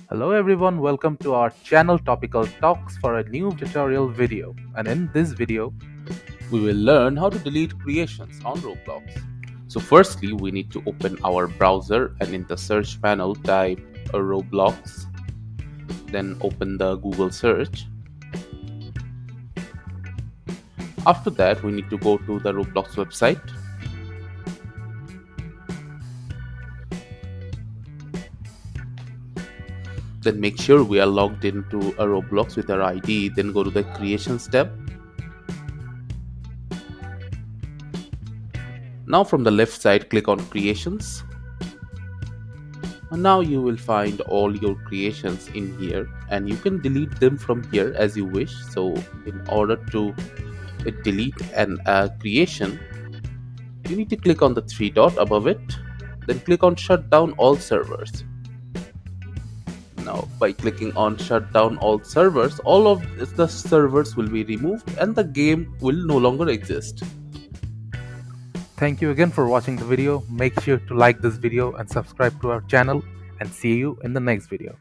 Hello everyone, welcome to our channel Topical Talks for a new tutorial video. And in this video, we will learn how to delete creations on Roblox. So firstly, we need to open our browser and in the search panel type a Roblox, then open the Google search. After that, we need to go to the Roblox website. Then make sure we are logged into a Roblox with our ID, then go to the Creations tab. Now from the left side, click on Creations. And now you will find all your creations in here and you can delete them from here as you wish. So in order to delete an creation, you need to click on the three dot above it, then click on Shut Down All Servers. Now by clicking on Shut Down All Servers, all of the servers will be removed and the game will no longer exist. Thank you again for watching the video. Make sure to like this video and subscribe to our channel, and see you in the next video.